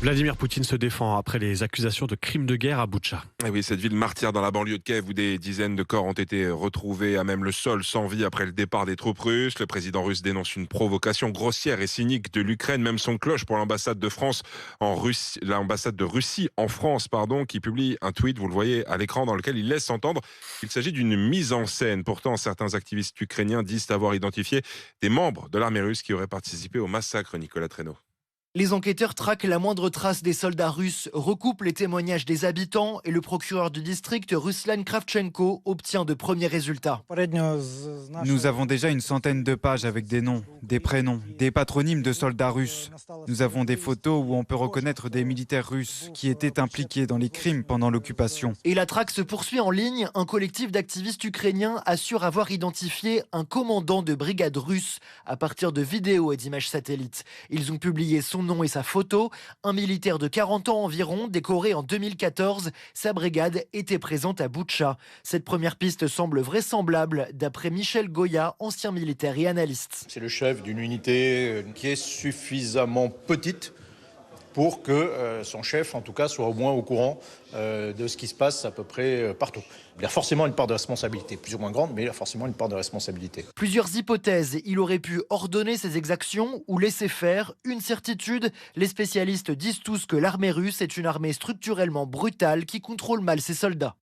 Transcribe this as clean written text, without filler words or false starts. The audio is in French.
Vladimir Poutine se défend après les accusations de crimes de guerre à Boutcha. Et oui, cette ville martyre dans la banlieue de Kiev où des dizaines de corps ont été retrouvés à même le sol sans vie après le départ des troupes russes. Le président russe dénonce une provocation grossière et cynique de l'Ukraine. Même son cloche pour l'ambassade de France en Russie, l'ambassade de Russie en France, qui publie un tweet, vous le voyez à l'écran, dans lequel il laisse entendre qu'il s'agit d'une mise en scène. Pourtant, certains activistes ukrainiens disent avoir identifié des membres de l'armée russe qui auraient participé au massacre. Nicolas Traîneau. Les enquêteurs traquent la moindre trace des soldats russes, recoupent les témoignages des habitants et le procureur du district, Ruslan Kravchenko, obtient de premiers résultats. Nous avons déjà une centaine de pages avec des noms, des prénoms, des patronymes de soldats russes. Nous avons des photos où on peut reconnaître des militaires russes qui étaient impliqués dans les crimes pendant l'occupation. Et la traque se poursuit en ligne. Un collectif d'activistes ukrainiens assure avoir identifié un commandant de brigade russe à partir de vidéos et d'images satellites. Ils ont publié son nom et sa photo. Un militaire de 40 ans environ, décoré en 2014. Sa brigade était présente à Boutcha. Cette première piste semble vraisemblable, d'après Michel Goya, ancien militaire et analyste. C'est le chef d'une unité qui est suffisamment petite pour que son chef, en tout cas, soit au moins au courant de ce qui se passe à peu près partout. Il a forcément une part de responsabilité, plus ou moins grande, mais il a forcément une part de responsabilité. Plusieurs hypothèses. Il aurait pu ordonner ces exactions ou laisser faire. Une certitude, les spécialistes disent tous que l'armée russe est une armée structurellement brutale qui contrôle mal ses soldats.